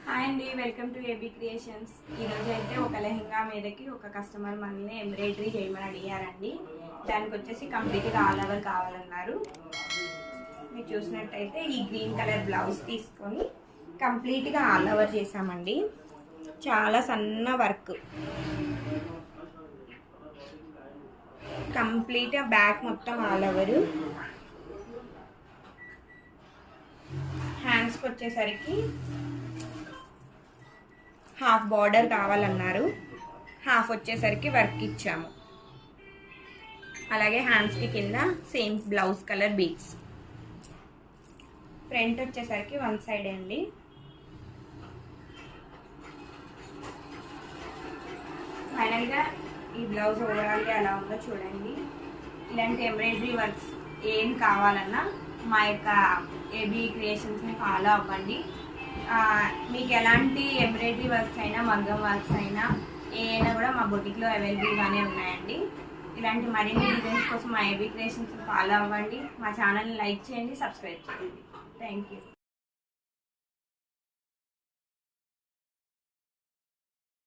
Hi అండి, welcome to AB creations. ఈరోజు అయితే ఒక లెహంగా మీదకి ఒక కస్టమర్ మనల్ని ఎంబ్రాయిడరీ చేయమని అడిగారండి. దానికి వచ్చేసి కంప్లీట్గా ఆల్ ఓవర్ కావాలన్నారు. మీరు చూసినట్టయితే ఈ గ్రీన్ కలర్ బ్లౌజ్ తీసుకొని కంప్లీట్గా ఆల్ ఓవర్ చేసామండి. చాలా సన్న వర్క్, కంప్లీట్గా బ్యాక్ మొత్తం ఆల్ ఓవర్. హ్యాండ్స్కి వచ్చేసరికి హాఫ్ బార్డర్ కావాలన్నారు, హాఫ్ వచ్చేసరికి వర్క్ ఇచ్చాము. అలాగే హ్యాండ్స్కి కింద same blouse colour beads. Front వచ్చేసరికి వన్ సైడ్ అండి. ఫైనల్గా ఈ బ్లౌజ్ ఓవరాల్గా ఎలా ఉందో చూడండి. ఇలాంటి ఎంబ్రాయిడరీ వర్క్స్ ఏం కావాలన్నా మా యొక్క ఏబీ క్రియేషన్స్ని ఫాలో అవ్వండి. మీకు ఎలాంటి ఎంబ్రాయిడరీ వర్క్స్ అయినా, మగ్గం వర్క్స్ అయినా ఏమైనా కూడా మా బొటిక్లో అవైలబుల్గానే ఉన్నాయండి. ఇలాంటి మరిన్ని డిజైన్స్ కోసం మా ఏబీ క్రియేషన్స్ని ఫాలో అవ్వండి. మా ఛానల్ని లైక్ చేయండి, సబ్స్క్రైబ్ చేయండి. Thank you.